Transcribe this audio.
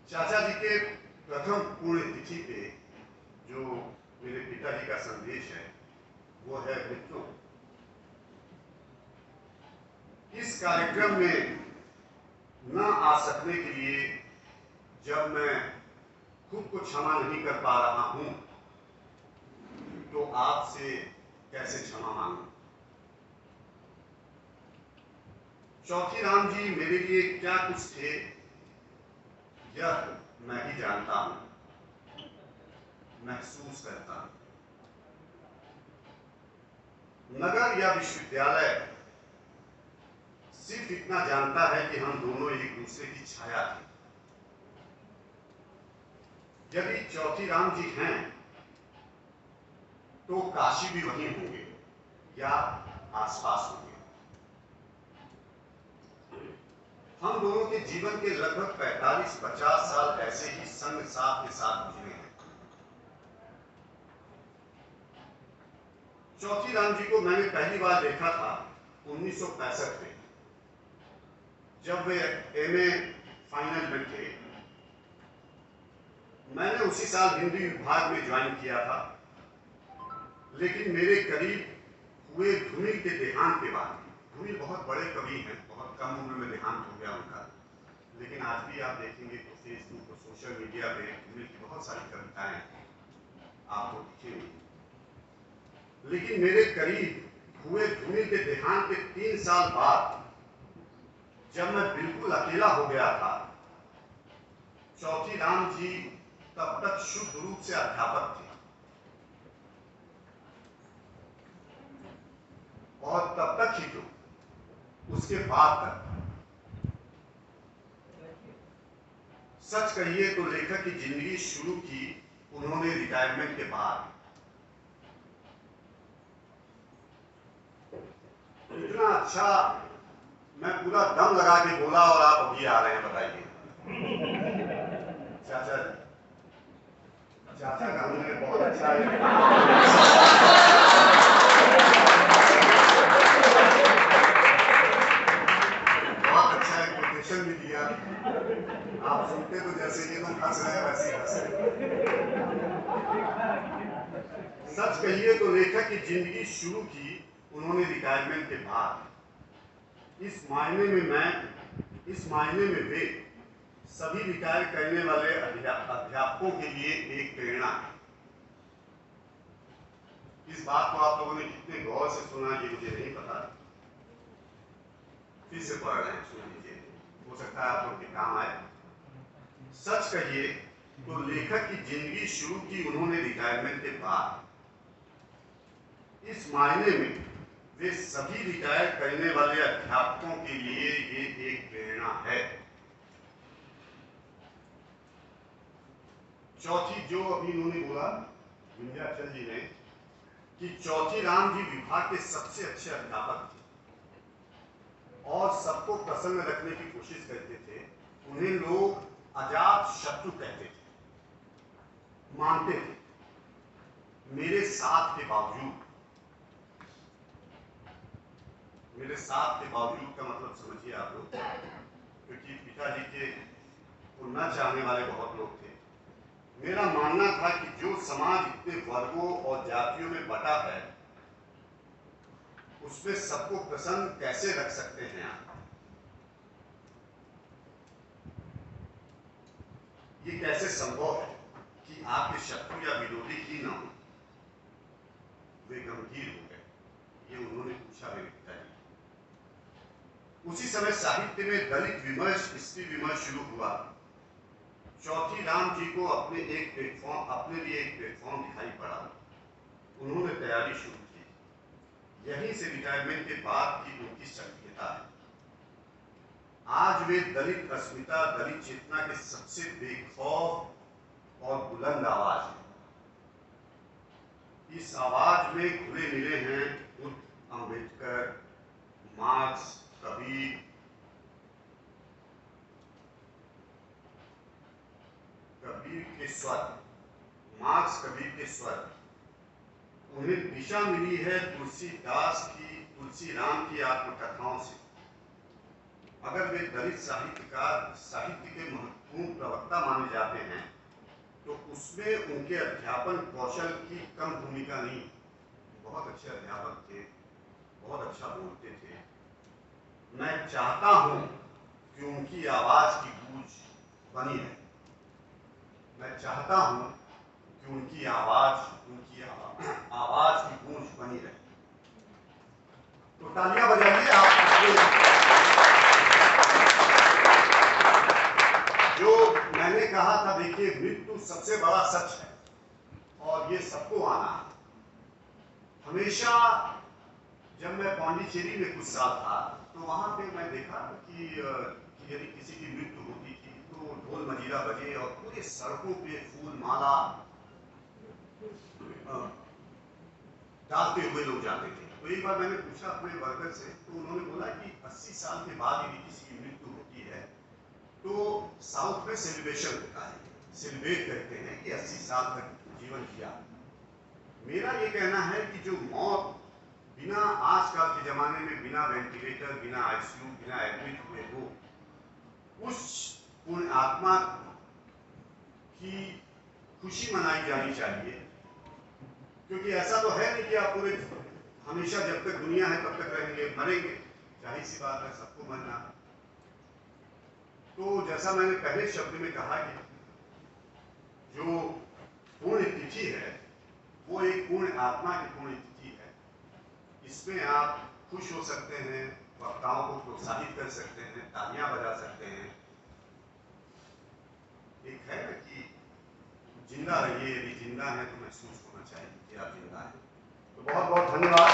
चाचा जी के प्रथम पुण्यतिथि पे जो मेरे पिताजी का संदेश है वो है मित्रों, इस कार्यक्रम में न आ सकने के लिए जब मैं खुद को क्षमा नहीं कर पा रहा हूं तो आपसे कैसे क्षमा मांगूं। चौथी राम जी मेरे लिए क्या कुछ थे यह मैं ही जानता हूं, महसूस करता हूं। नगर या विश्वविद्यालय सिर्फ इतना जानता है कि हम दोनों एक दूसरे की छाया थे। यदि चौथी राम जी हैं तो काशी भी वहीं होंगे या आसपास होंगे। हम दोनों के जीवन के लगभग 45-50 साल ऐसे ही संग साथ के साथ गुजरे हैं। चौथी राम जी को मैंने पहली बार देखा था 1965 में, जब वे एमए फाइनल में थे। मैंने उसी साल हिंदी विभाग में ज्वाइन किया था, लेकिन मेरे करीब हुए धुमिल के देहांत के बाद, धुमिल बहुत बड़े कवि हैं, बहुत कम उम्र में देहांत हो गया उनका, लेकिन आज भी आप देखेंगे तो फेसबुक और सोशल मीडिया पे धुमिल की बहुत सारी कविताएं आपको दिखेंगी। लेकिन मेरे करीब हुए धुमिल के देहांत के 3 साल बाद जब मैं बिल्कुल अकेला हो गया था, चौथी राम जी तब तक शुद्ध रूप से अध्यापक थे और तब तक ही तो उसके बाद तक। सच कहिए तो लेखक की जिंदगी शुरू की उन्होंने रिटायरमेंट के बाद। इतना अच्छा मैं पूरा दम लगा के बोला और आप अभी आ रहे हैं, बताइए। चाचा चाचा का उन्होंने बहुत अच्छा एक कोटेशन भी दिया। आप सुनते तो जैसे ये लोग हंस रहे हैं वैसे ही हंस रहे। सच कहिए तो लेखक की जिंदगी शुरू की उन्होंने रिटायरमेंट के बाद। इस मायने में वे सभी रिटायर करने वाले अध्यापकों के लिए एक प्रेरणा है। इस बात को आप लोगों ने कितने गौर से सुना ये मुझे नहीं पता, फिर से पढ़ रहे हैं, सुन लीजिए, हो सकता है आप लोग के काम आए। सच कहिए तो लेखक की जिंदगी शुरू की उन्होंने रिटायरमेंट के बाद। इस मायने में वे सभी रिटायर करने वाले अध्यापकों के लिए ये एक प्रेरणा है। चौथी जो अभी उन्होंने बोला विंध्याचल जी ने कि चौथी राम जी विभाग के सबसे अच्छे अध्यापक थे और सबको प्रसन्न रखने की कोशिश करते थे। उन्हें लोग अजात शत्रु कहते थे, मानते थे। मेरे साथ के बावजूद का मतलब समझिए आप लोग, क्योंकि पिताजी के को न चाहने वाले बहुत लोग थे। मेरा मानना था कि जो समाज इतने वर्गों और जातियों में बटा है उसमें सबको प्रसन्न कैसे रख सकते हैं आप? ये कैसे संभव है कि आपके शत्रु या विरोधी ही न हो? वे गंभीर हो गए। ये उन्होंने पूछा मेरे पिताजी। उसी समय साहित्य में दलित विमर्श, स्त्री विमर्श शुरू हुआ। चौथी राम जी को अपने लिए एक प्लेटफॉर्म दिखाई पड़ा। उन्होंने तैयारी शुरू की। यहीं से रिटायरमेंट के बाद की उनकी सक्रियता है। आज वे दलित अस्मिता, दलित चेतना के सबसे बेखौफ और बुलंद आवाज है। इस आवाज में घुले मिले हैं बुद्ध, अंबेडकर, मार्क्स, कबीर, के स्वर, मार्क्स, कबीर के स्वर। उन्हें दिशा मिली है तुलसी राम की आत्मकथाओं से। अगर वे दलित साहित्य के महत्व पूर्ण प्रवक्ता माने जाते हैं, तो उसमें उनके अध्यापन कौशल की कम भूमिका नहीं। बहुत अच्छे अध्यापक थे, बहुत अच्छा बोलते थे। मैं चाहता हूं कि उनकी आवाज की गूंज बनी रहे। मैं चाहता हूं कि उनकी आवाज की गूंज बनी रहे। तो तालियां बजाइए आप। जो मैंने कहा था, देखिए मृत्यु सबसे बड़ा सच है और ये सबको आना है। हमेशा जब मैं पांडिचेरी में कुछ साल था तो वहां पे मैं देखा कि यदि किसी की मृत्यु होती थी तो ढोल मजीरा बजे और पूरे सड़कों पे फूल माला डालते हुए लोग जाते थे। तो एक बार मैंने पूछा अपने वर्कर से, तो उन्होंने बोला कि 80 साल के बाद यदि किसी की मृत्यु होती है तो साउथ में सेलिब्रेशन होता है, सेलिब्रेट करते हैं कि 80 साल तक जीवन जिया। मेरा ये कहना है कि जो मौत बिना आजकल के जमाने में बिना वेंटिलेटर, बिना आईसीयू, बिना एडमिट हुए हो, उस पुण्य आत्मा की खुशी मनाई जानी चाहिए। क्योंकि ऐसा तो है नहीं कि आप पूरे हमेशा जब तक दुनिया है तब तक रहेंगे, मरेंगे, जाहिर सी बात है, सबको मरना। तो जैसा मैंने पहले शब्द में कहा कि जो पुण्यतिथि है वो एक पूर्ण आत्मा की पुण्यतिथि है। इसमें आप खुश हो सकते हैं, वक्ताओं को प्रोत्साहित कर सकते हैं, तालियां बजा सकते हैं। एक है ना कि जिंदा रहिए, यदि जिंदा है तो महसूस होना चाहिए कि आप जिंदा हैं। तो बहुत बहुत धन्यवाद।